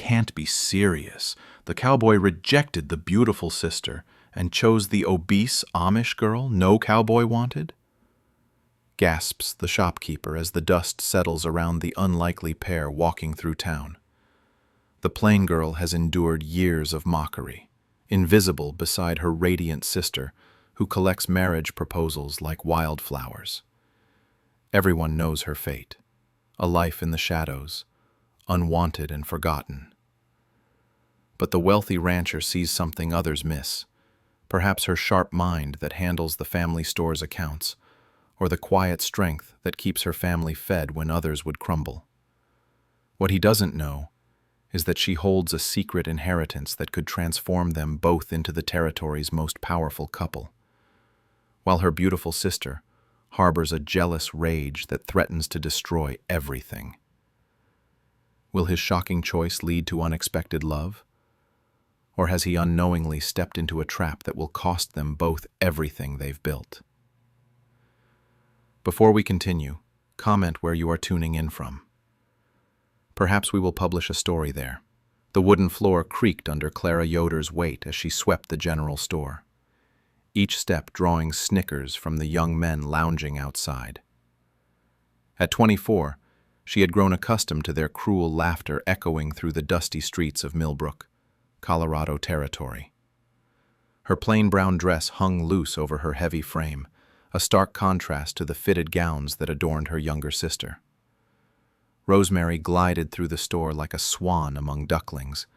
can't be serious. The cowboy rejected the beautiful sister and chose the obese Amish girl no cowboy wanted? Gasps the shopkeeper as the dust settles around the unlikely pair walking through town. The plain girl has endured years of mockery, invisible beside her radiant sister, who collects marriage proposals like wildflowers. Everyone knows her fate, a life in the shadows, unwanted and forgotten. But the wealthy rancher sees something others miss, perhaps her sharp mind that handles the family store's accounts, or the quiet strength that keeps her family fed when others would crumble. What he doesn't know is that she holds a secret inheritance that could transform them both into the territory's most powerful couple, while her beautiful sister harbors a jealous rage that threatens to destroy everything. Will his shocking choice lead to unexpected love? Or has he unknowingly stepped into a trap that will cost them both everything they've built? Before we continue, comment where you are tuning in from. Perhaps we will publish a story there. The wooden floor creaked under Clara Yoder's weight as she swept the general store, each step drawing snickers from the young men lounging outside. At 24, she had grown accustomed to their cruel laughter echoing through the dusty streets of Millbrook, Colorado territory. Her plain brown dress hung loose over her heavy frame, a stark contrast to the fitted gowns that adorned her younger sister. Rosemary glided through the store like a swan among ducklings,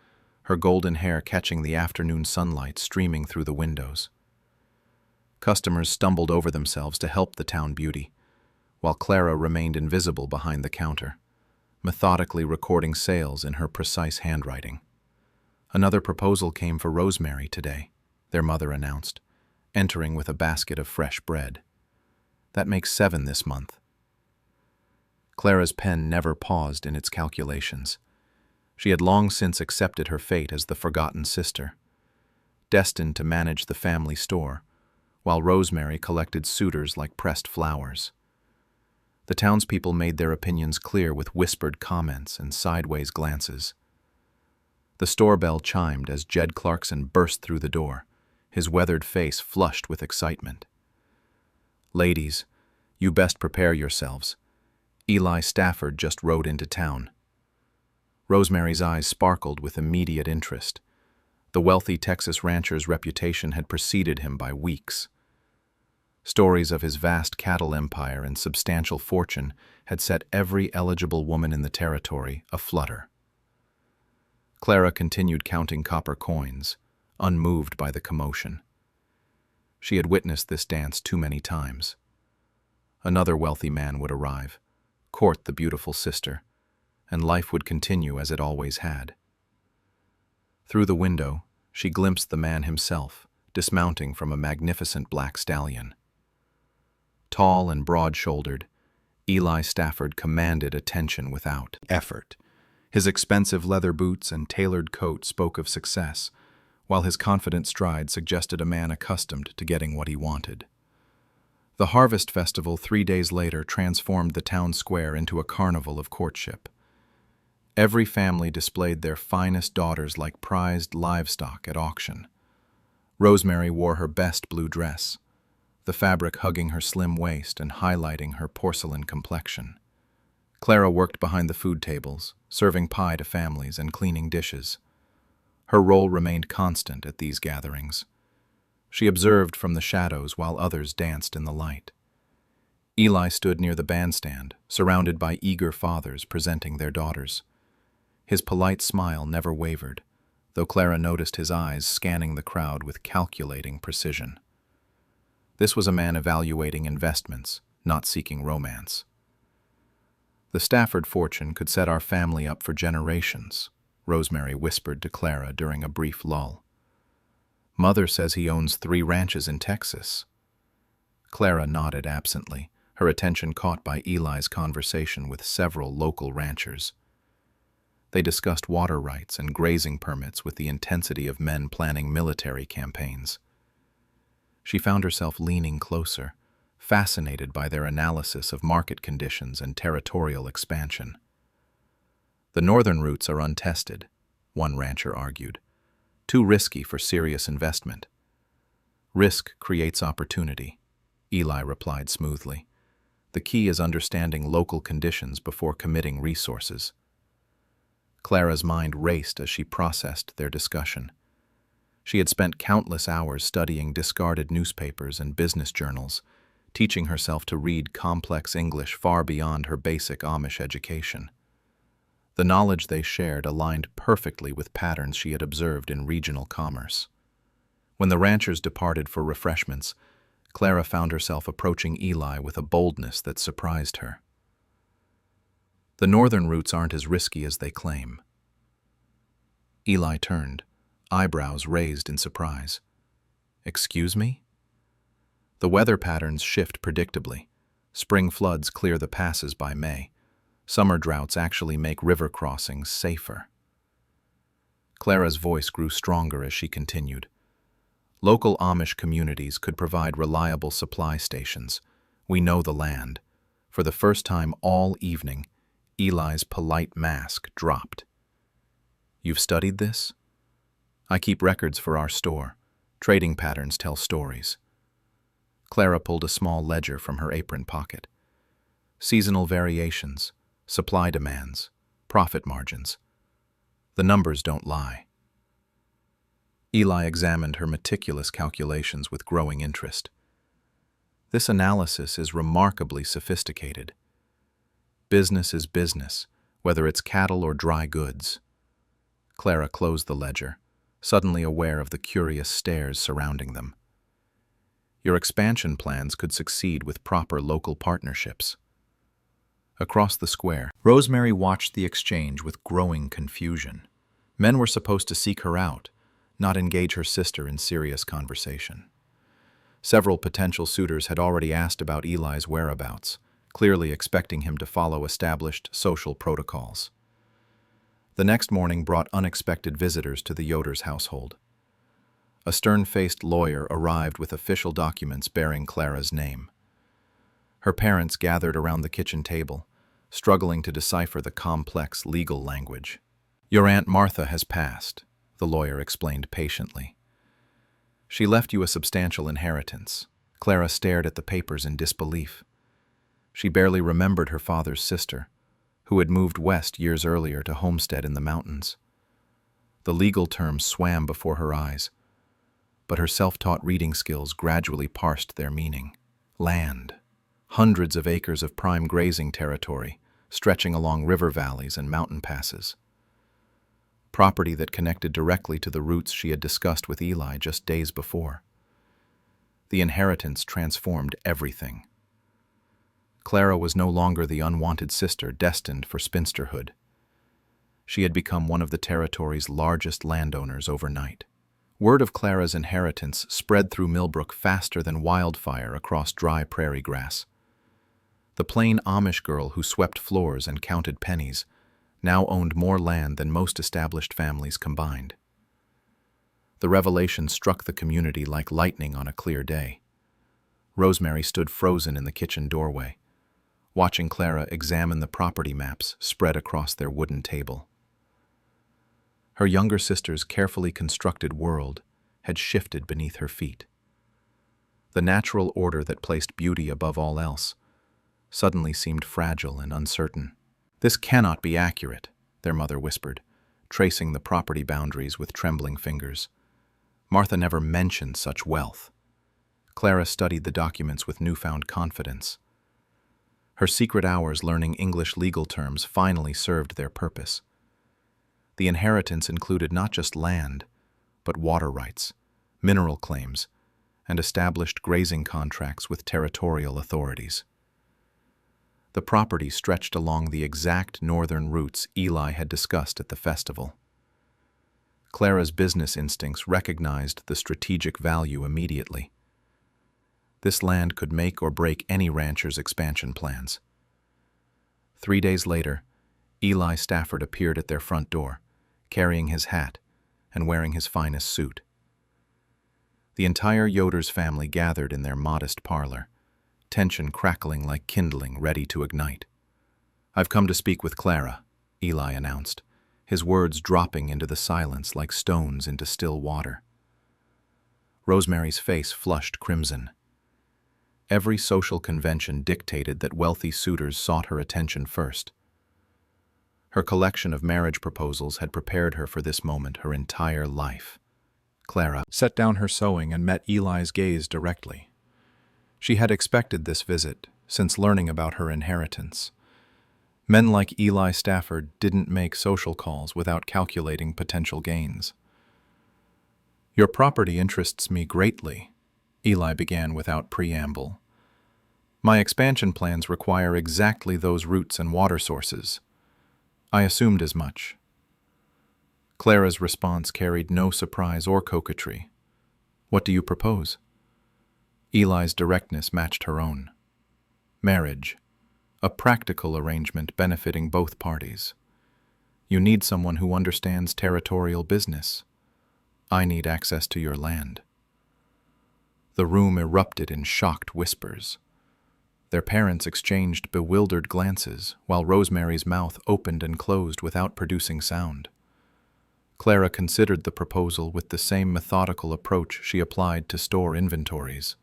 her golden hair catching the afternoon sunlight streaming through the windows. Customers stumbled over themselves to help the town beauty, while Clara remained invisible behind the counter, methodically recording sales in her precise handwriting. Another proposal came for Rosemary today, their mother announced, entering with a basket of fresh bread. That makes 7 this month. Clara's pen never paused in its calculations. She had long since accepted her fate as the forgotten sister, destined to manage the family store, while Rosemary collected suitors like pressed flowers. The townspeople made their opinions clear with whispered comments and sideways glances. The store bell chimed as Jed Clarkson burst through the door, his weathered face flushed with excitement. "Ladies, you best prepare yourselves. Eli Stafford just rode into town." Rosemary's eyes sparkled with immediate interest. The wealthy Texas rancher's reputation had preceded him by weeks. Stories of his vast cattle empire and substantial fortune had set every eligible woman in the territory aflutter. Clara continued counting copper coins, unmoved by the commotion. She had witnessed this dance too many times. Another wealthy man would arrive, court the beautiful sister, and life would continue as it always had. Through the window, she glimpsed the man himself, dismounting from a magnificent black stallion. Tall and broad-shouldered, Eli Stafford commanded attention without effort. His expensive leather boots and tailored coat spoke of success, while his confident stride suggested a man accustomed to getting what he wanted. The Harvest Festival 3 days later transformed the town square into a carnival of courtship. Every family displayed their finest daughters like prized livestock at auction. Rosemary wore her best blue dress, the fabric hugging her slim waist and highlighting her porcelain complexion. Clara worked behind the food tables, serving pie to families and cleaning dishes. Her role remained constant at these gatherings. She observed from the shadows while others danced in the light. Eli stood near the bandstand, surrounded by eager fathers presenting their daughters. His polite smile never wavered, though Clara noticed his eyes scanning the crowd with calculating precision. This was a man evaluating investments, not seeking romance. "The Stafford fortune could set our family up for generations," Rosemary whispered to Clara during a brief lull. "Mother says he owns 3 ranches in Texas." Clara nodded absently, her attention caught by Eli's conversation with several local ranchers. They discussed water rights and grazing permits with the intensity of men planning military campaigns. She found herself leaning closer, fascinated by their analysis of market conditions and territorial expansion. "The northern routes are untested," one rancher argued. Too risky for serious investment. Risk creates opportunity, Eli replied smoothly. The key is understanding local conditions before committing resources. Clara's mind raced as she processed their discussion. She had spent countless hours studying discarded newspapers and business journals, teaching herself to read complex English far beyond her basic Amish education. The knowledge they shared aligned perfectly with patterns she had observed in regional commerce. When the ranchers departed for refreshments, Clara found herself approaching Eli with a boldness that surprised her. The northern routes aren't as risky as they claim. Eli turned, eyebrows raised in surprise. Excuse me? The weather patterns shift predictably. Spring floods clear the passes by May. Summer droughts actually make river crossings safer. Clara's voice grew stronger as she continued. Local Amish communities could provide reliable supply stations. We know the land. For the first time all evening, Eli's polite mask dropped. You've studied this? I keep records for our store. Trading patterns tell stories. Clara pulled a small ledger from her apron pocket. Seasonal variations, supply demands, profit margins. The numbers don't lie. Eli examined her meticulous calculations with growing interest. This analysis is remarkably sophisticated. Business is business, whether it's cattle or dry goods. Clara closed the ledger, suddenly aware of the curious stares surrounding them. Your expansion plans could succeed with proper local partnerships. Across the square, Rosemary watched the exchange with growing confusion. Men were supposed to seek her out, not engage her sister in serious conversation. Several potential suitors had already asked about Eli's whereabouts, clearly expecting him to follow established social protocols. The next morning brought unexpected visitors to the Yoder's household. A stern-faced lawyer arrived with official documents bearing Clara's name. Her parents gathered around the kitchen table, struggling to decipher the complex legal language. Your Aunt Martha has passed, the lawyer explained patiently. She left you a substantial inheritance. Clara stared at the papers in disbelief. She barely remembered her father's sister, who had moved west years earlier to homestead in the mountains. The legal terms swam before her eyes, but her self-taught reading skills gradually parsed their meaning. Land. Hundreds of acres of prime grazing territory, stretching along river valleys and mountain passes. Property that connected directly to the routes she had discussed with Eli just days before. The inheritance transformed everything. Clara was no longer the unwanted sister destined for spinsterhood. She had become one of the territory's largest landowners overnight. Word of Clara's inheritance spread through Millbrook faster than wildfire across dry prairie grass. The plain Amish girl who swept floors and counted pennies now owned more land than most established families combined. The revelation struck the community like lightning on a clear day. Rosemary stood frozen in the kitchen doorway, watching Clara examine the property maps spread across their wooden table. Her younger sister's carefully constructed world had shifted beneath her feet. The natural order that placed beauty above all else suddenly seemed fragile and uncertain. This cannot be accurate, their mother whispered, tracing the property boundaries with trembling fingers. Martha never mentioned such wealth. Clara studied the documents with newfound confidence. Her secret hours learning English legal terms finally served their purpose. The inheritance included not just land, but water rights, mineral claims, and established grazing contracts with territorial authorities. The property stretched along the exact northern routes Eli had discussed at the festival. Clara's business instincts recognized the strategic value immediately. This land could make or break any rancher's expansion plans. 3 days later, Eli Stafford appeared at their front door, carrying his hat and wearing his finest suit. The entire Yoder's family gathered in their modest parlor, tension crackling like kindling ready to ignite. "I've come to speak with Clara," Eli announced, his words dropping into the silence like stones into still water. Rosemary's face flushed crimson. Every social convention dictated that wealthy suitors sought her attention first. Her collection of marriage proposals had prepared her for this moment her entire life. Clara set down her sewing and met Eli's gaze directly. She had expected this visit, since learning about her inheritance. Men like Eli Stafford didn't make social calls without calculating potential gains. "Your property interests me greatly," Eli began without preamble. "My expansion plans require exactly those roots and water sources. I assumed as much." Clara's response carried no surprise or coquetry. "What do you propose?" Eli's directness matched her own. "Marriage. A practical arrangement benefiting both parties. You need someone who understands territorial business. I need access to your land." The room erupted in shocked whispers. Their parents exchanged bewildered glances, while Rosemary's mouth opened and closed without producing sound. Clara considered the proposal with the same methodical approach she applied to store inventories.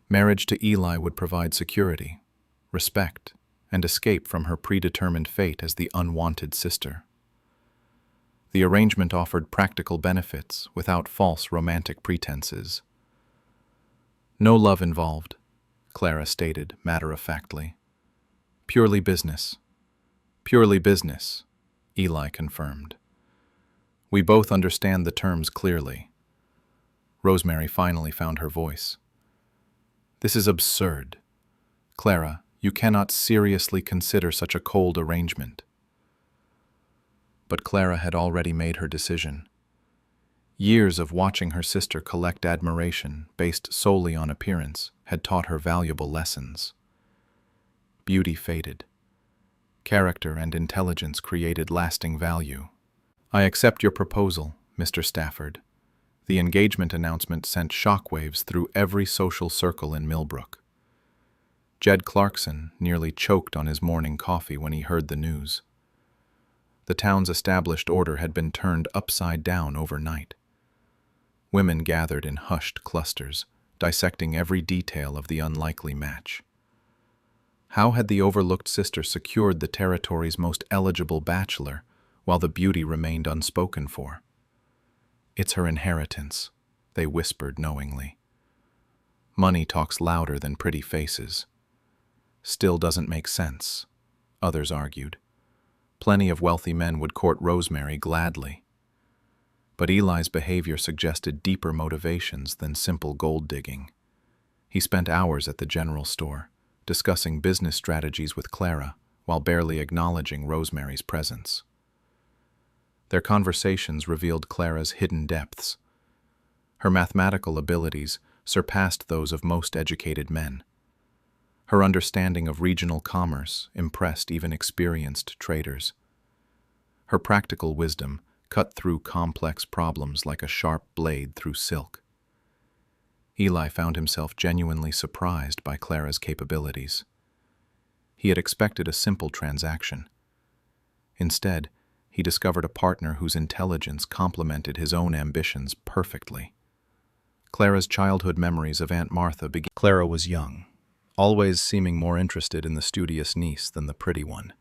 Marriage to Eli would provide security, respect, and escape from her predetermined fate as the unwanted sister. The arrangement offered practical benefits without false romantic pretenses. "No love involved," Clara stated matter-of-factly. "Purely business." "Purely business," Eli confirmed. "We both understand the terms clearly." Rosemary finally found her voice. "This is absurd. Clara, you cannot seriously consider such a cold arrangement." But Clara had already made her decision. Years of watching her sister collect admiration based solely on appearance had taught her valuable lessons. Beauty faded. Character and intelligence created lasting value. "I accept your proposal, Mr. Stafford." The engagement announcement sent shockwaves through every social circle in Millbrook. Jed Clarkson nearly choked on his morning coffee when he heard the news. The town's established order had been turned upside down overnight. Women gathered in hushed clusters, dissecting every detail of the unlikely match. How had the overlooked sister secured the territory's most eligible bachelor, while the beauty remained unspoken for? "It's her inheritance," they whispered knowingly. "Money talks louder than pretty faces." "Still doesn't make sense," others argued. Plenty of wealthy men would court Rosemary gladly. But Eli's behavior suggested deeper motivations than simple gold digging. He spent hours at the general store, discussing business strategies with Clara, while barely acknowledging Rosemary's presence. Their conversations revealed Clara's hidden depths. Her mathematical abilities surpassed those of most educated men. Her understanding of regional commerce impressed even experienced traders. Her practical wisdom cut through complex problems like a sharp blade through silk. Eli found himself genuinely surprised by Clara's capabilities. He had expected a simple transaction. Instead, he discovered a partner whose intelligence complemented his own ambitions perfectly. Clara's childhood memories of Aunt Martha began. Clara was young, always seeming more interested in the studious niece than the pretty one.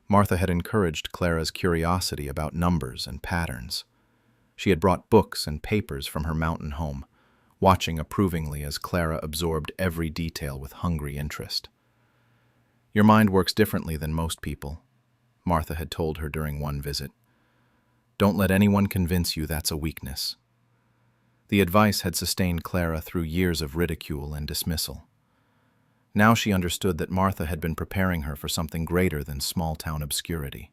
Martha had encouraged Clara's curiosity about numbers and patterns. She had brought books and papers from her mountain home, watching approvingly as Clara absorbed every detail with hungry interest. "Your mind works differently than most people," Martha had told her during one visit. "Don't let anyone convince you that's a weakness." The advice had sustained Clara through years of ridicule and dismissal. Now she understood that Martha had been preparing her for something greater than small-town obscurity.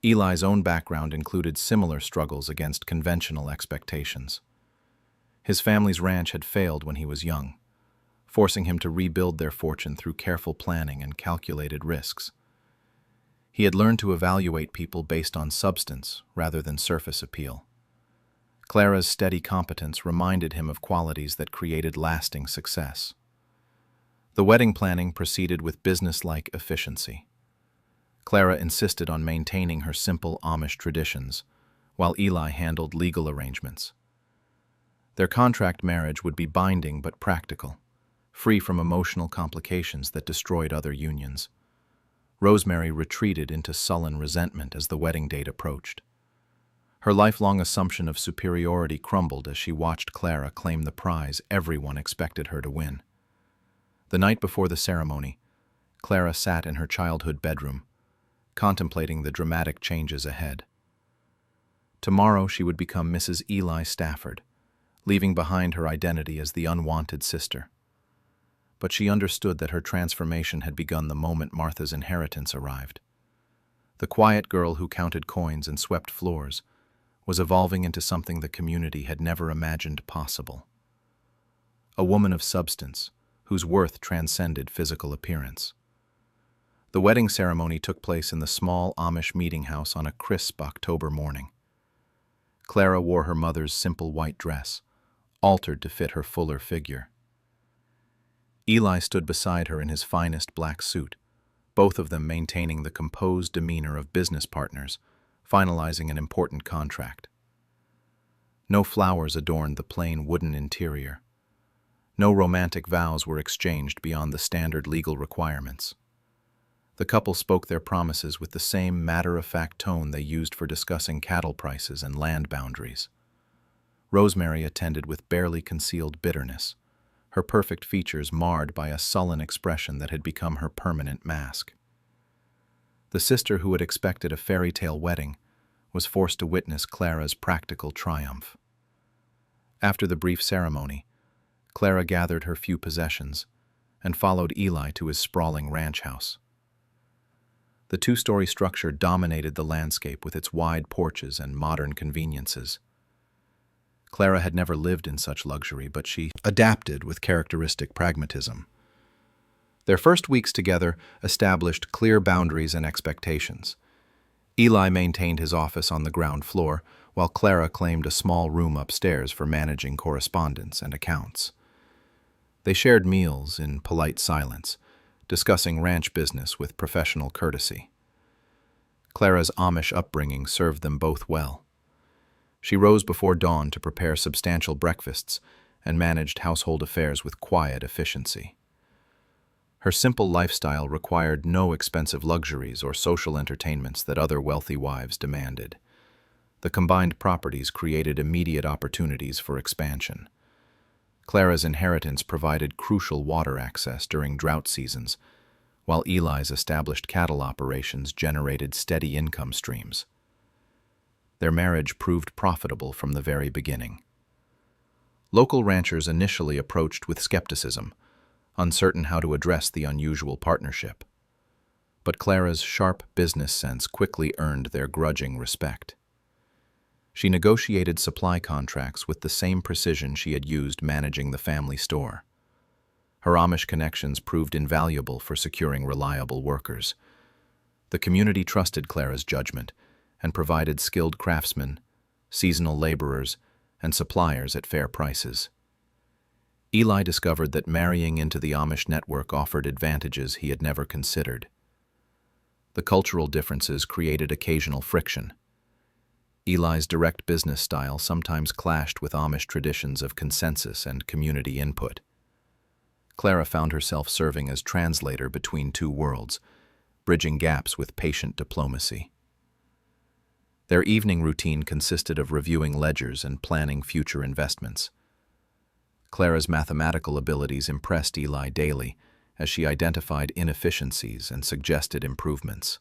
Eli's own background included similar struggles against conventional expectations. His family's ranch had failed when he was young, forcing him to rebuild their fortune through careful planning and calculated risks. He had learned to evaluate people based on substance rather than surface appeal. Clara's steady competence reminded him of qualities that created lasting success. The wedding planning proceeded with business-like efficiency. Clara insisted on maintaining her simple Amish traditions, while Eli handled legal arrangements. Their contract marriage would be binding but practical, free from emotional complications that destroyed other unions. Rosemary retreated into sullen resentment as the wedding date approached. Her lifelong assumption of superiority crumbled as she watched Clara claim the prize everyone expected her to win. The night before the ceremony, Clara sat in her childhood bedroom, contemplating the dramatic changes ahead. Tomorrow she would become Mrs. Eli Stafford, leaving behind her identity as the unwanted sister. But she understood that her transformation had begun the moment Martha's inheritance arrived. The quiet girl who counted coins and swept floors was evolving into something the community had never imagined possible. A woman of substance, whose worth transcended physical appearance. The wedding ceremony took place in the small Amish meeting house on a crisp October morning. Clara wore her mother's simple white dress, altered to fit her fuller figure. Eli stood beside her in his finest black suit, both of them maintaining the composed demeanor of business partners, finalizing an important contract. No flowers adorned the plain wooden interior. No romantic vows were exchanged beyond the standard legal requirements. The couple spoke their promises with the same matter-of-fact tone they used for discussing cattle prices and land boundaries. Rosemary attended with barely concealed bitterness, her perfect features marred by a sullen expression that had become her permanent mask. The sister who had expected a fairy tale wedding was forced to witness Clara's practical triumph. After the brief ceremony, Clara gathered her few possessions and followed Eli to his sprawling ranch house. The two-story structure dominated the landscape with its wide porches and modern conveniences. Clara had never lived in such luxury, but she adapted with characteristic pragmatism. Their first weeks together established clear boundaries and expectations. Eli maintained his office on the ground floor, while Clara claimed a small room upstairs for managing correspondence and accounts. They shared meals in polite silence, discussing ranch business with professional courtesy. Clara's Amish upbringing served them both well. She rose before dawn to prepare substantial breakfasts and managed household affairs with quiet efficiency. Her simple lifestyle required no expensive luxuries or social entertainments that other wealthy wives demanded. The combined properties created immediate opportunities for expansion. Clara's inheritance provided crucial water access during drought seasons, while Eli's established cattle operations generated steady income streams. Their marriage proved profitable from the very beginning. Local ranchers initially approached with skepticism, uncertain how to address the unusual partnership. But Clara's sharp business sense quickly earned their grudging respect. She negotiated supply contracts with the same precision she had used managing the family store. Her Amish connections proved invaluable for securing reliable workers. The community trusted Clara's judgment and provided skilled craftsmen, seasonal laborers, and suppliers at fair prices. Eli discovered that marrying into the Amish network offered advantages he had never considered. The cultural differences created occasional friction. Eli's direct business style sometimes clashed with Amish traditions of consensus and community input. Clara found herself serving as translator between two worlds, bridging gaps with patient diplomacy. Their evening routine consisted of reviewing ledgers and planning future investments. Clara's mathematical abilities impressed Eli daily as she identified inefficiencies and suggested improvements.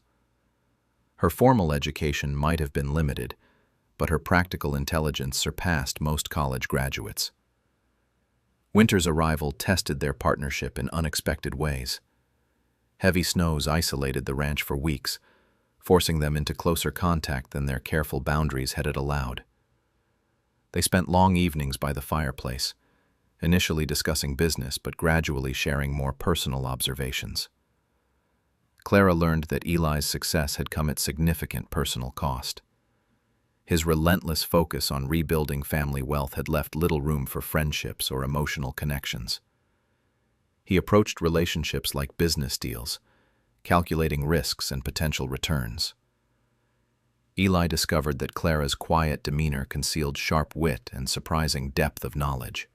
Her formal education might have been limited, but her practical intelligence surpassed most college graduates. Winter's arrival tested their partnership in unexpected ways. Heavy snows isolated the ranch for weeks, forcing them into closer contact than their careful boundaries had allowed. They spent long evenings by the fireplace, initially discussing business but gradually sharing more personal observations. Clara learned that Eli's success had come at significant personal cost. His relentless focus on rebuilding family wealth had left little room for friendships or emotional connections. He approached relationships like business deals, calculating risks and potential returns. Eli discovered that Clara's quiet demeanor concealed sharp wit and surprising depth of knowledge.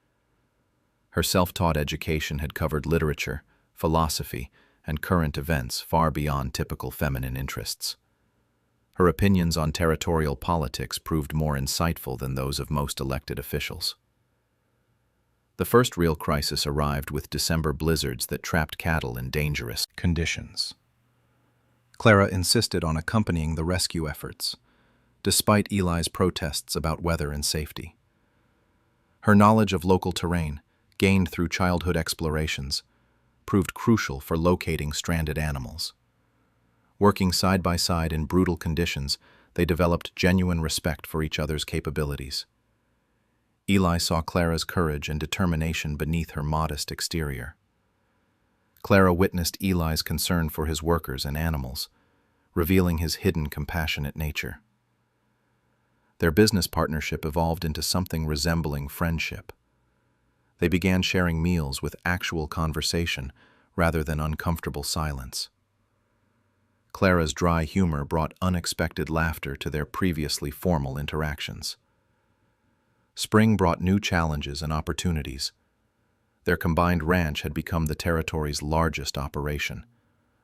Her self-taught education had covered literature, philosophy, and current events far beyond typical feminine interests. Her opinions on territorial politics proved more insightful than those of most elected officials. The first real crisis arrived with December blizzards that trapped cattle in dangerous conditions. Clara insisted on accompanying the rescue efforts, despite Eli's protests about weather and safety. Her knowledge of local terrain, gained through childhood explorations, proved crucial for locating stranded animals. Working side by side in brutal conditions, they developed genuine respect for each other's capabilities. Eli saw Clara's courage and determination beneath her modest exterior. Clara witnessed Eli's concern for his workers and animals, revealing his hidden compassionate nature. Their business partnership evolved into something resembling friendship. They began sharing meals with actual conversation rather than uncomfortable silence. Clara's dry humor brought unexpected laughter to their previously formal interactions. Spring brought new challenges and opportunities. Their combined ranch had become the territory's largest operation,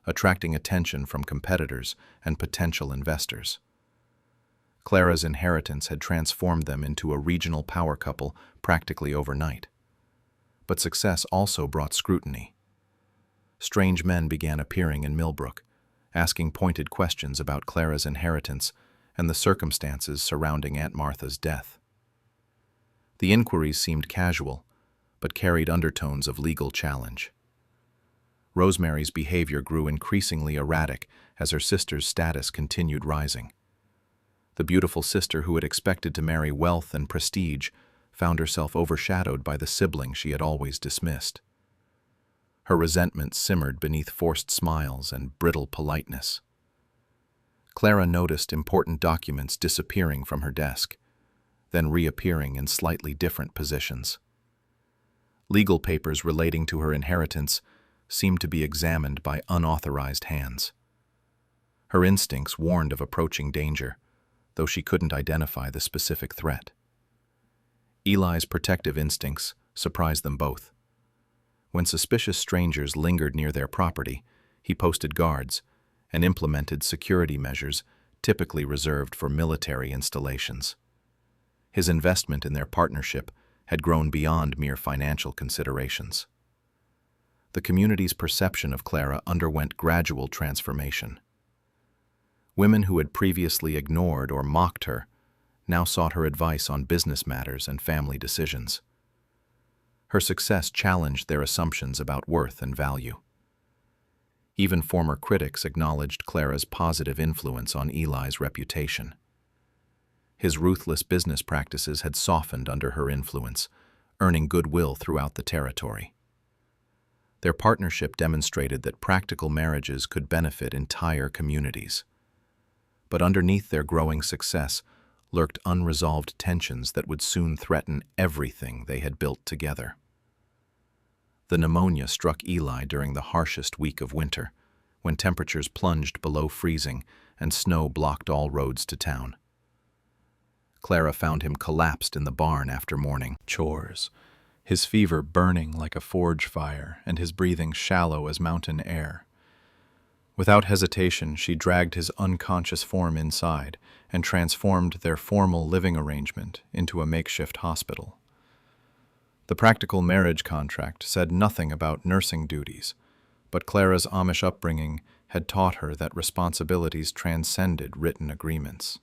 attracting attention from competitors and potential investors. Clara's inheritance had transformed them into a regional power couple practically overnight. But success also brought scrutiny. Strange men began appearing in Millbrook, asking pointed questions about Clara's inheritance and the circumstances surrounding Aunt Martha's death. The inquiries seemed casual, but carried undertones of legal challenge. Rosemary's behavior grew increasingly erratic as her sister's status continued rising. The beautiful sister who had expected to marry wealth and prestige found herself overshadowed by the sibling she had always dismissed. Her resentment simmered beneath forced smiles and brittle politeness. Clara noticed important documents disappearing from her desk, then reappearing in slightly different positions. Legal papers relating to her inheritance seemed to be examined by unauthorized hands. Her instincts warned of approaching danger, though she couldn't identify the specific threat. Eli's protective instincts surprised them both. When suspicious strangers lingered near their property, he posted guards and implemented security measures typically reserved for military installations. His investment in their partnership had grown beyond mere financial considerations. The community's perception of Clara underwent gradual transformation. Women who had previously ignored or mocked her now sought her advice on business matters and family decisions. Her success challenged their assumptions about worth and value. Even former critics acknowledged Clara's positive influence on Eli's reputation. His ruthless business practices had softened under her influence, earning goodwill throughout the territory. Their partnership demonstrated that practical marriages could benefit entire communities. But underneath their growing success lurked unresolved tensions that would soon threaten everything they had built together. The pneumonia struck Eli during the harshest week of winter, when temperatures plunged below freezing and snow blocked all roads to town. Clara found him collapsed in the barn after morning chores, his fever burning like a forge fire and his breathing shallow as mountain air. Without hesitation, she dragged his unconscious form inside and transformed their formal living arrangement into a makeshift hospital. The practical marriage contract said nothing about nursing duties, but Clara's Amish upbringing had taught her that responsibilities transcended written agreements.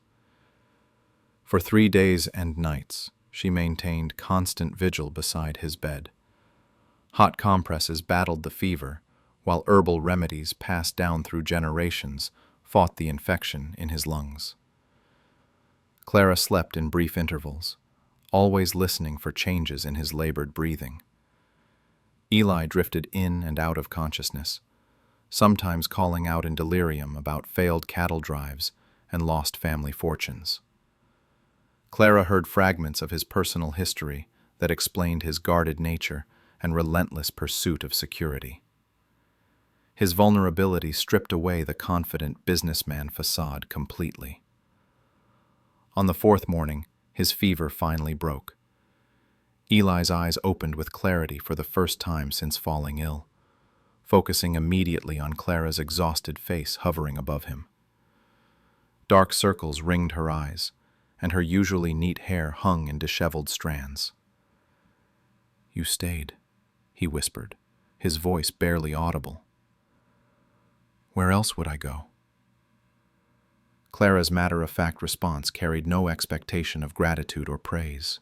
For 3 days and nights, she maintained constant vigil beside his bed. Hot compresses battled the fever, while herbal remedies passed down through generations fought the infection in his lungs. Clara slept in brief intervals, always listening for changes in his labored breathing. Eli drifted in and out of consciousness, sometimes calling out in delirium about failed cattle drives and lost family fortunes. Clara heard fragments of his personal history that explained his guarded nature and relentless pursuit of security. His vulnerability stripped away the confident businessman facade completely. On the fourth morning, his fever finally broke. Eli's eyes opened with clarity for the first time since falling ill, focusing immediately on Clara's exhausted face hovering above him. Dark circles ringed her eyes, and her usually neat hair hung in disheveled strands. "You stayed," he whispered, his voice barely audible. "Where else would I go?" Clara's matter-of-fact response carried no expectation of gratitude or praise.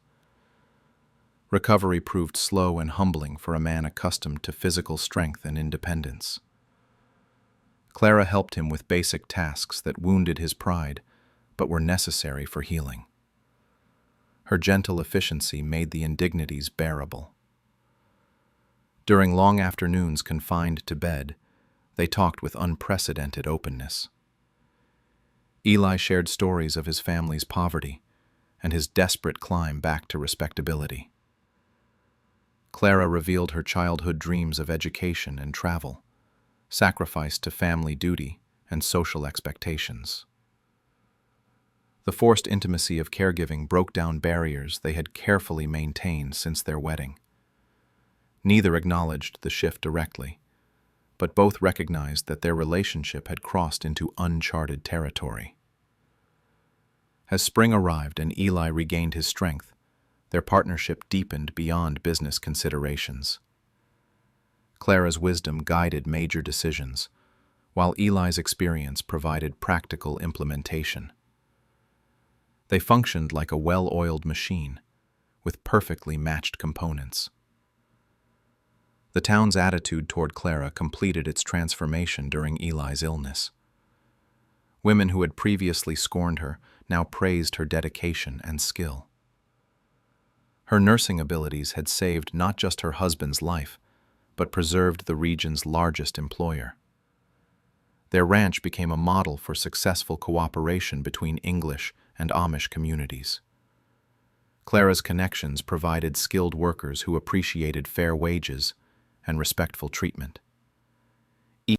Recovery proved slow and humbling for a man accustomed to physical strength and independence. Clara helped him with basic tasks that wounded his pride, but were necessary for healing. Her gentle efficiency made the indignities bearable. During long afternoons confined to bed, they talked with unprecedented openness. Eli shared stories of his family's poverty and his desperate climb back to respectability. Clara revealed her childhood dreams of education and travel, sacrificed to family duty and social expectations. The forced intimacy of caregiving broke down barriers they had carefully maintained since their wedding. Neither acknowledged the shift directly, but both recognized that their relationship had crossed into uncharted territory. As spring arrived and Eli regained his strength, their partnership deepened beyond business considerations. Clara's wisdom guided major decisions, while Eli's experience provided practical implementation. They functioned like a well-oiled machine, with perfectly matched components. The town's attitude toward Clara completed its transformation during Eli's illness. Women who had previously scorned her now praised her dedication and skill. Her nursing abilities had saved not just her husband's life, but preserved the region's largest employer. Their ranch became a model for successful cooperation between English and Amish communities. Clara's connections provided skilled workers who appreciated fair wages and respectful treatment.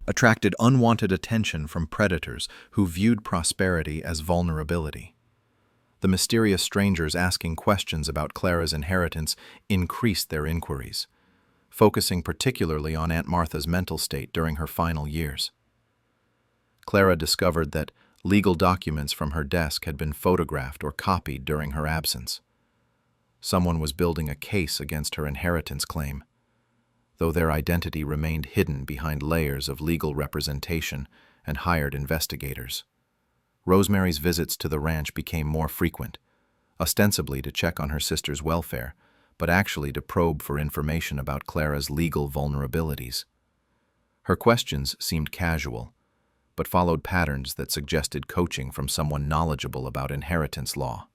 Attracted unwanted attention from predators who viewed prosperity as vulnerability. The mysterious strangers asking questions about Clara's inheritance increased their inquiries, focusing particularly on Aunt Martha's mental state during her final years. Clara discovered that legal documents from her desk had been photographed or copied during her absence. Someone was building a case against her inheritance claim, though their identity remained hidden behind layers of legal representation and hired investigators. Rosemary's visits to the ranch became more frequent, ostensibly to check on her sister's welfare, but actually to probe for information about Clara's legal vulnerabilities. Her questions seemed casual, but followed patterns that suggested coaching from someone knowledgeable about inheritance law.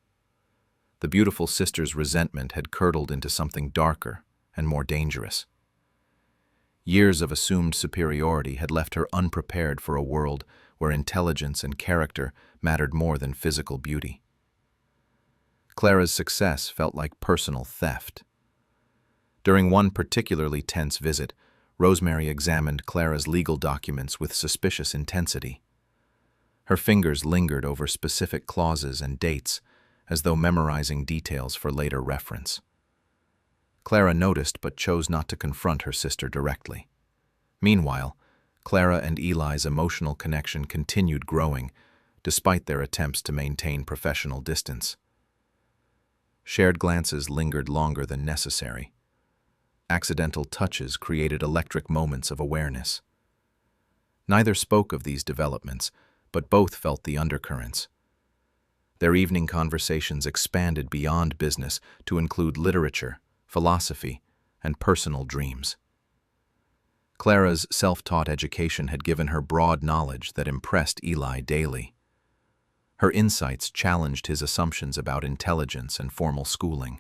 The beautiful sister's resentment had curdled into something darker and more dangerous. Years of assumed superiority had left her unprepared for a world where intelligence and character mattered more than physical beauty. Clara's success felt like personal theft. During one particularly tense visit, Rosemary examined Clara's legal documents with suspicious intensity. Her fingers lingered over specific clauses and dates, as though memorizing details for later reference. Clara noticed but chose not to confront her sister directly. Meanwhile, Clara and Eli's emotional connection continued growing, despite their attempts to maintain professional distance. Shared glances lingered longer than necessary. Accidental touches created electric moments of awareness. Neither spoke of these developments, but both felt the undercurrents. Their evening conversations expanded beyond business to include literature, philosophy, and personal dreams. Clara's self-taught education had given her broad knowledge that impressed Eli daily. Her insights challenged his assumptions about intelligence and formal schooling.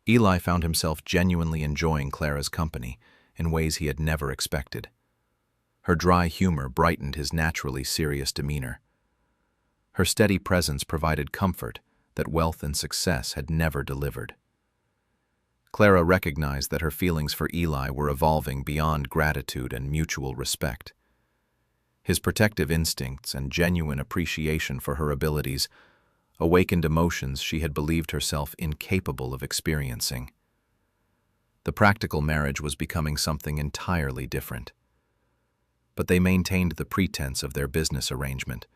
Eli found himself genuinely enjoying Clara's company in ways he had never expected. Her dry humor brightened his naturally serious demeanor. Her steady presence provided comfort that wealth and success had never delivered. Clara recognized that her feelings for Eli were evolving beyond gratitude and mutual respect. His protective instincts and genuine appreciation for her abilities awakened emotions she had believed herself incapable of experiencing. The practical marriage was becoming something entirely different. But they maintained the pretense of their business arrangement,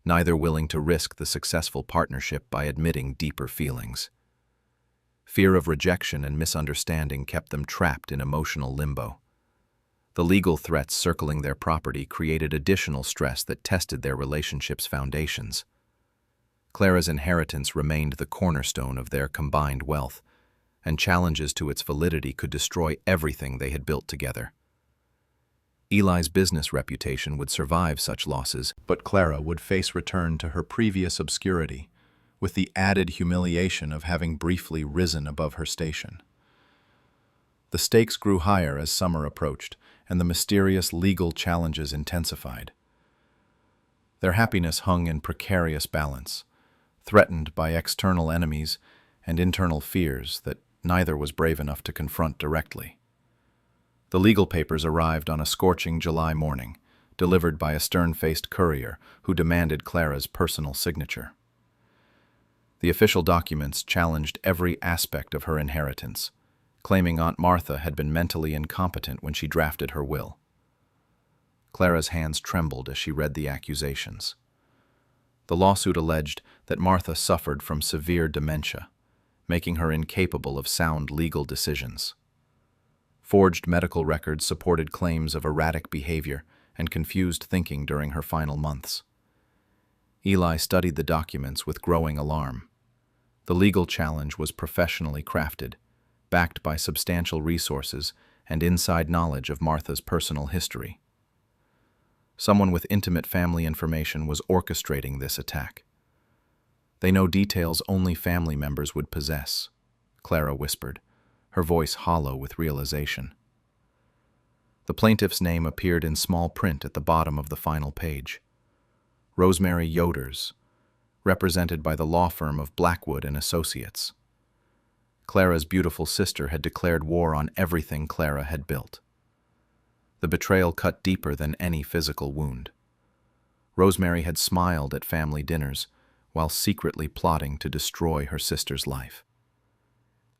neither willing to risk the successful partnership by admitting deeper feelings. Fear of rejection and misunderstanding kept them trapped in emotional limbo. The legal threats circling their property created additional stress that tested their relationship's foundations. Clara's inheritance remained the cornerstone of their combined wealth, and challenges to its validity could destroy everything they had built together. Eli's business reputation would survive such losses, but Clara would face return to her previous obscurity, with the added humiliation of having briefly risen above her station. The stakes grew higher as summer approached, and the mysterious legal challenges intensified. Their happiness hung in precarious balance, threatened by external enemies and internal fears that neither was brave enough to confront directly. The legal papers arrived on a scorching July morning, delivered by a stern-faced courier who demanded Clara's personal signature. The official documents challenged every aspect of her inheritance, claiming Aunt Martha had been mentally incompetent when she drafted her will. Clara's hands trembled as she read the accusations. The lawsuit alleged that Martha suffered from severe dementia, making her incapable of sound legal decisions. Forged medical records supported claims of erratic behavior and confused thinking during her final months. Eli studied the documents with growing alarm. The legal challenge was professionally crafted, backed by substantial resources and inside knowledge of Martha's personal history. Someone with intimate family information was orchestrating this attack. "They know details only family members would possess," Clara whispered, her voice hollow with realization. The plaintiff's name appeared in small print at the bottom of the final page. Rosemary Yoders, represented by the law firm of Blackwood and Associates. Clara's beautiful sister had declared war on everything Clara had built. The betrayal cut deeper than any physical wound. Rosemary had smiled at family dinners while secretly plotting to destroy her sister's life.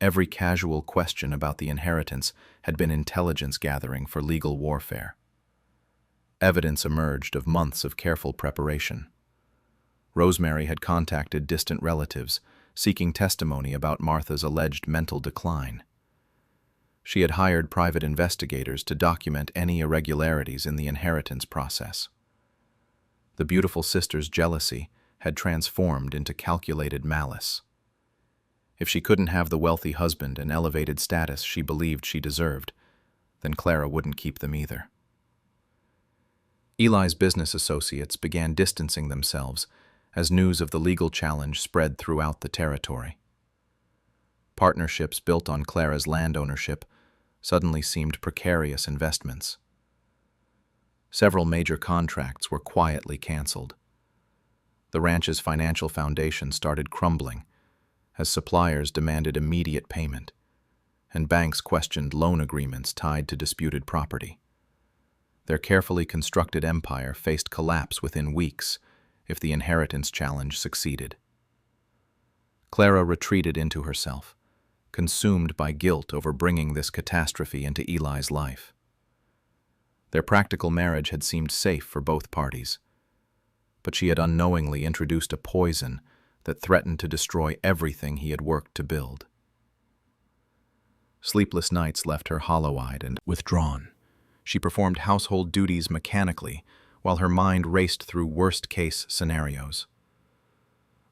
Every casual question about the inheritance had been intelligence gathering for legal warfare. Evidence emerged of months of careful preparation. Rosemary had contacted distant relatives, seeking testimony about Martha's alleged mental decline. She had hired private investigators to document any irregularities in the inheritance process. The beautiful sister's jealousy had transformed into calculated malice. If she couldn't have the wealthy husband and elevated status she believed she deserved, then Clara wouldn't keep them either. Eli's business associates began distancing themselves as news of the legal challenge spread throughout the territory. Partnerships built on Clara's land ownership suddenly seemed precarious investments. Several major contracts were quietly canceled. The ranch's financial foundation started crumbling as suppliers demanded immediate payment, and banks questioned loan agreements tied to disputed property. Their carefully constructed empire faced collapse within weeks if the inheritance challenge succeeded. Clara retreated into herself, consumed by guilt over bringing this catastrophe into Eli's life. Their practical marriage had seemed safe for both parties, but she had unknowingly introduced a poison that threatened to destroy everything he had worked to build. Sleepless nights left her hollow-eyed and withdrawn. She performed household duties mechanically, while her mind raced through worst-case scenarios.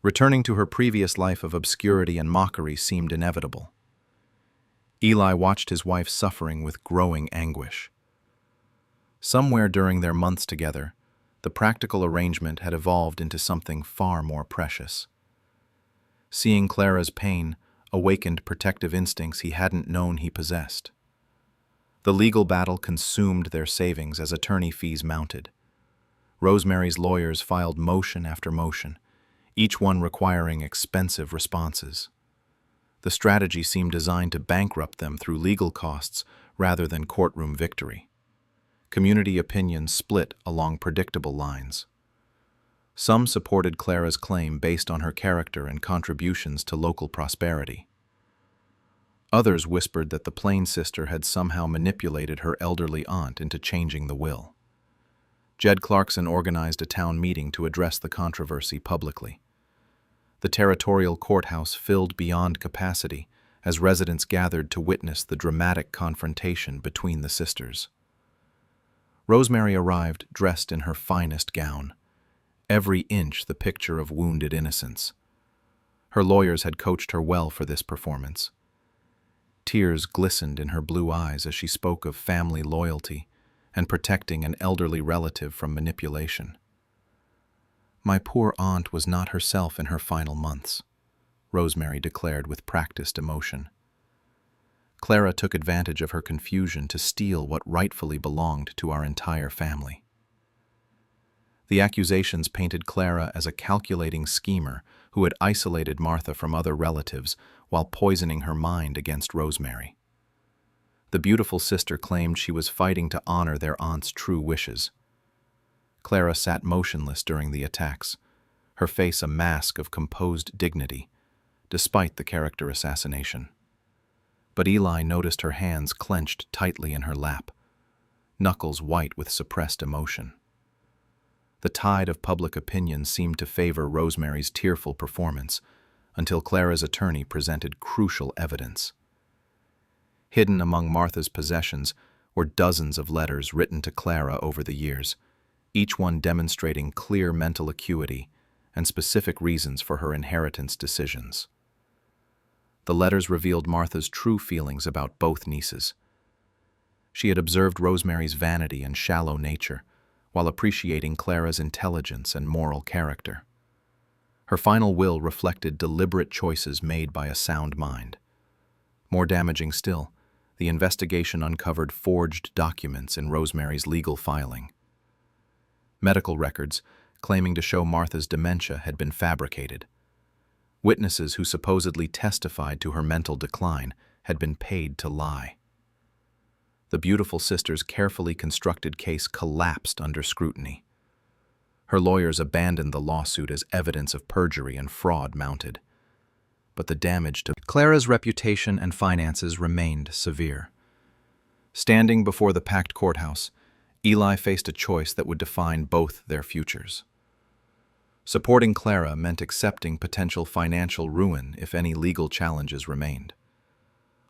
Returning to her previous life of obscurity and mockery seemed inevitable. Eli watched his wife suffering with growing anguish. Somewhere during their months together, the practical arrangement had evolved into something far more precious. Seeing Clara's pain awakened protective instincts he hadn't known he possessed. The legal battle consumed their savings as attorney fees mounted. Rosemary's lawyers filed motion after motion, each one requiring expensive responses. The strategy seemed designed to bankrupt them through legal costs rather than courtroom victory. Community opinion split along predictable lines. Some supported Clara's claim based on her character and contributions to local prosperity. Others whispered that the Plain sister had somehow manipulated her elderly aunt into changing the will. Jed Clarkson organized a town meeting to address the controversy publicly. The territorial courthouse filled beyond capacity as residents gathered to witness the dramatic confrontation between the sisters. Rosemary arrived dressed in her finest gown, every inch the picture of wounded innocence. Her lawyers had coached her well for this performance. Tears glistened in her blue eyes as she spoke of family loyalty and protecting an elderly relative from manipulation. "My poor aunt was not herself in her final months," Rosemary declared with practiced emotion. Clara took advantage of her confusion to steal what rightfully belonged to our entire family. The accusations painted Clara as a calculating schemer who had isolated Martha from other relatives while poisoning her mind against Rosemary. The beautiful sister claimed she was fighting to honor their aunt's true wishes. Clara sat motionless during the attacks, her face a mask of composed dignity, despite the character assassination. But Eli noticed her hands clenched tightly in her lap, knuckles white with suppressed emotion. The tide of public opinion seemed to favor Rosemary's tearful performance until Clara's attorney presented crucial evidence. Hidden among Martha's possessions were dozens of letters written to Clara over the years, each one demonstrating clear mental acuity and specific reasons for her inheritance decisions. The letters revealed Martha's true feelings about both nieces. She had observed Rosemary's vanity and shallow nature, while appreciating Clara's intelligence and moral character. Her final will reflected deliberate choices made by a sound mind. More damaging still, the investigation uncovered forged documents in Rosemary's legal filing. Medical records claiming to show Martha's dementia had been fabricated. Witnesses who supposedly testified to her mental decline had been paid to lie. The beautiful sister's carefully constructed case collapsed under scrutiny. Her lawyers abandoned the lawsuit as evidence of perjury and fraud mounted. But the damage to Clara's reputation and finances remained severe. Standing before the packed courthouse, Eli faced a choice that would define both their futures. Supporting Clara meant accepting potential financial ruin if any legal challenges remained.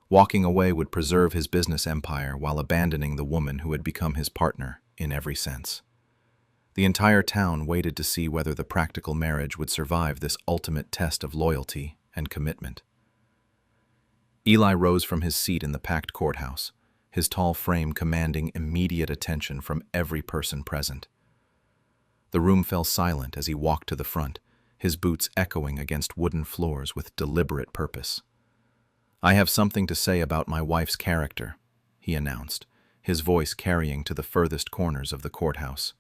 Walking away would preserve his business empire while abandoning the woman who had become his partner in every sense. The entire town waited to see whether the practical marriage would survive this ultimate test of loyalty and commitment. Eli rose from his seat in the packed courthouse, his tall frame commanding immediate attention from every person present. The room fell silent as he walked to the front, his boots echoing against wooden floors with deliberate purpose. "I have something to say about my wife's character," he announced, his voice carrying to the furthest corners of the courthouse.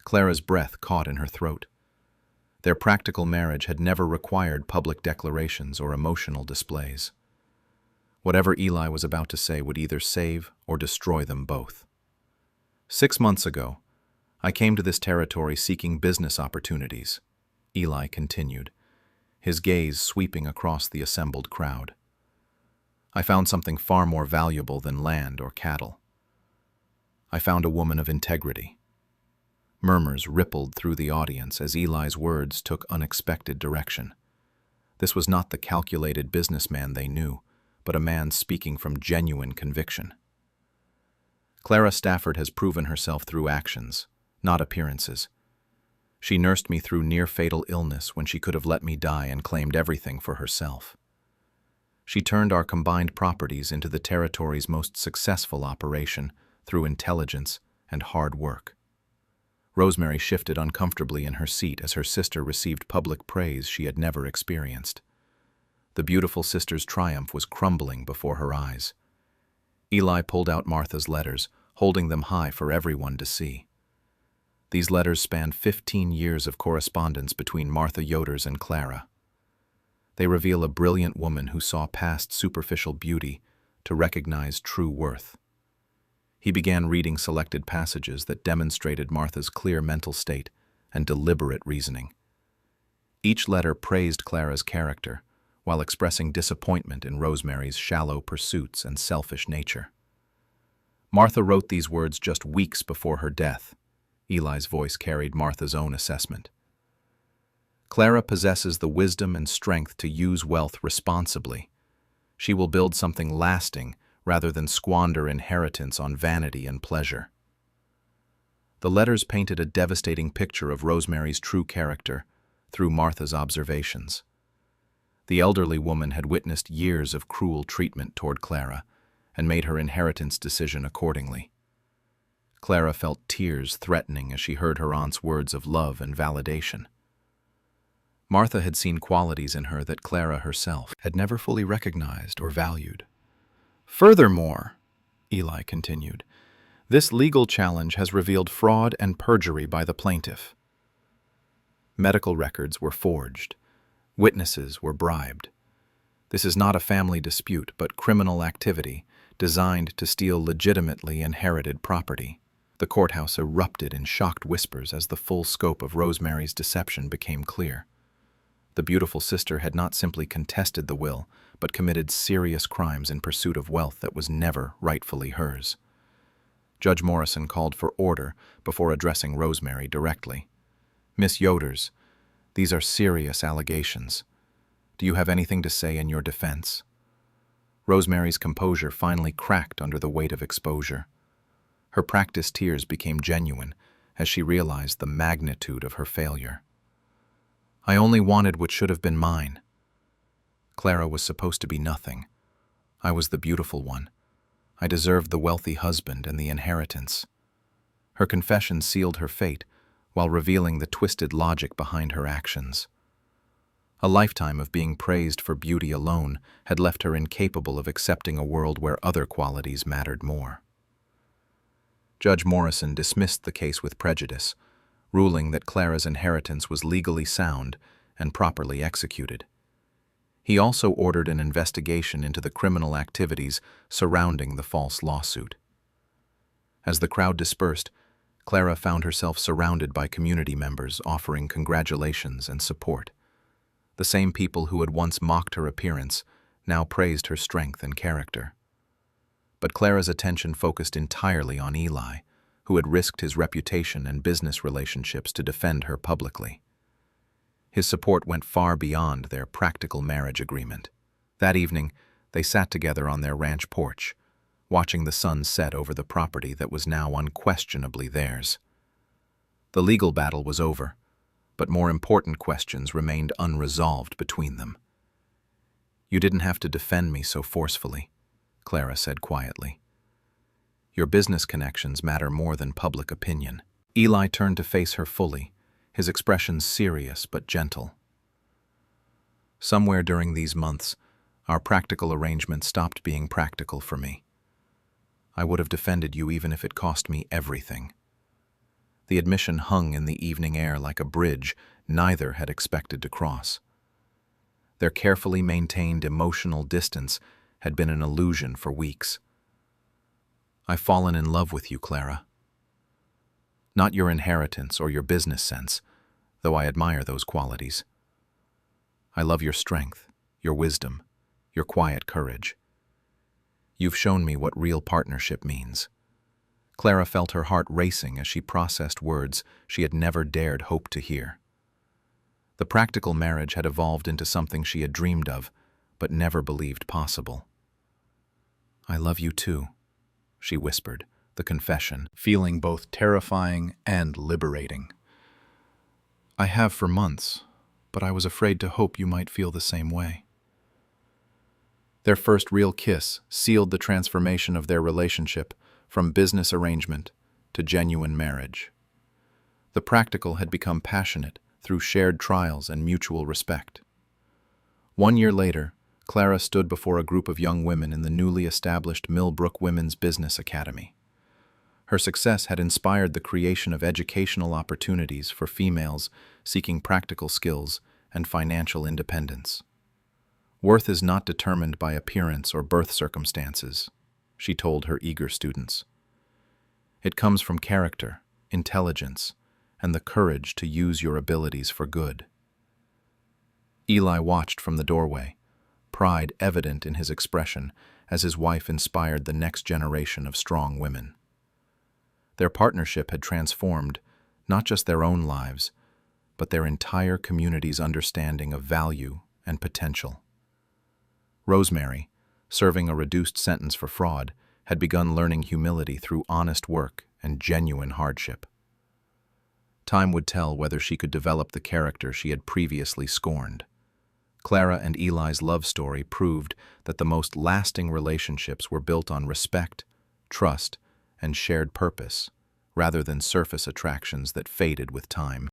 Clara's breath caught in her throat. Their practical marriage had never required public declarations or emotional displays. Whatever Eli was about to say would either save or destroy them both. "6 months ago, I came to this territory seeking business opportunities," Eli continued, his gaze sweeping across the assembled crowd. "I found something far more valuable than land or cattle. I found a woman of integrity." Murmurs rippled through the audience as Eli's words took unexpected direction. This was not the calculated businessman they knew, but a man speaking from genuine conviction. "Clara Stafford has proven herself through actions, not appearances. She nursed me through near-fatal illness when she could have let me die and claimed everything for herself. She turned our combined properties into the territory's most successful operation through intelligence and hard work." Rosemary shifted uncomfortably in her seat as her sister received public praise she had never experienced. The beautiful sister's triumph was crumbling before her eyes. Eli pulled out Martha's letters, holding them high for everyone to see. These letters spanned 15 years of correspondence between Martha Yoders and Clara. They reveal a brilliant woman who saw past superficial beauty to recognize true worth. He began reading selected passages that demonstrated Martha's clear mental state and deliberate reasoning. Each letter praised Clara's character, while expressing disappointment in Rosemary's shallow pursuits and selfish nature. Martha wrote these words just weeks before her death. Eli's voice carried Martha's own assessment. Clara possesses the wisdom and strength to use wealth responsibly. She will build something lasting rather than squander inheritance on vanity and pleasure. The letters painted a devastating picture of Rosemary's true character through Martha's observations. The elderly woman had witnessed years of cruel treatment toward Clara and made her inheritance decision accordingly. Clara felt tears threatening as she heard her aunt's words of love and validation. Martha had seen qualities in her that Clara herself had never fully recognized or valued. Furthermore, Eli continued, this legal challenge has revealed fraud and perjury by the plaintiff. Medical records were forged. Witnesses were bribed. This is not a family dispute, but criminal activity designed to steal legitimately inherited property. The courthouse erupted in shocked whispers as the full scope of Rosemary's deception became clear. The beautiful sister had not simply contested the will, but committed serious crimes in pursuit of wealth that was never rightfully hers. Judge Morrison called for order before addressing Rosemary directly. Miss Yoders, these are serious allegations. Do you have anything to say in your defense? Rosemary's composure finally cracked under the weight of exposure. Her practiced tears became genuine as she realized the magnitude of her failure. I only wanted what should have been mine. Clara was supposed to be nothing. I was the beautiful one. I deserved the wealthy husband and the inheritance. Her confession sealed her fate while revealing the twisted logic behind her actions. A lifetime of being praised for beauty alone had left her incapable of accepting a world where other qualities mattered more. Judge Morrison dismissed the case with prejudice, ruling that Clara's inheritance was legally sound and properly executed. He also ordered an investigation into the criminal activities surrounding the false lawsuit. As the crowd dispersed, Clara found herself surrounded by community members offering congratulations and support. The same people who had once mocked her appearance now praised her strength and character. But Clara's attention focused entirely on Eli, who had risked his reputation and business relationships to defend her publicly. His support went far beyond their practical marriage agreement. That evening, they sat together on their ranch porch, watching the sun set over the property that was now unquestionably theirs. The legal battle was over, but more important questions remained unresolved between them. You didn't have to defend me so forcefully, Clara said quietly. Your business connections matter more than public opinion. Eli turned to face her fully, his expression serious but gentle. Somewhere during these months, our practical arrangement stopped being practical for me. I would have defended you even if it cost me everything. The admission hung in the evening air like a bridge neither had expected to cross. Their carefully maintained emotional distance had been an illusion for weeks. I've fallen in love with you, Clara. Not your inheritance or your business sense, though I admire those qualities. I love your strength, your wisdom, your quiet courage. You've shown me what real partnership means. Clara felt her heart racing as she processed words she had never dared hope to hear. The practical marriage had evolved into something she had dreamed of, but never believed possible. I love you too, she whispered, the confession feeling both terrifying and liberating. I have for months, but I was afraid to hope you might feel the same way. Their first real kiss sealed the transformation of their relationship from business arrangement to genuine marriage. The practical had become passionate through shared trials and mutual respect. 1 year later, Clara stood before a group of young women in the newly established Millbrook Women's Business Academy. Her success had inspired the creation of educational opportunities for females seeking practical skills and financial independence. Worth is not determined by appearance or birth circumstances, she told her eager students. It comes from character, intelligence, and the courage to use your abilities for good. Eli watched from the doorway, pride evident in his expression as his wife inspired the next generation of strong women. Their partnership had transformed not just their own lives, but their entire community's understanding of value and potential. Rosemary, serving a reduced sentence for fraud, had begun learning humility through honest work and genuine hardship. Time would tell whether she could develop the character she had previously scorned. Clara and Eli's love story proved that the most lasting relationships were built on respect, trust, and shared purpose, rather than surface attractions that faded with time.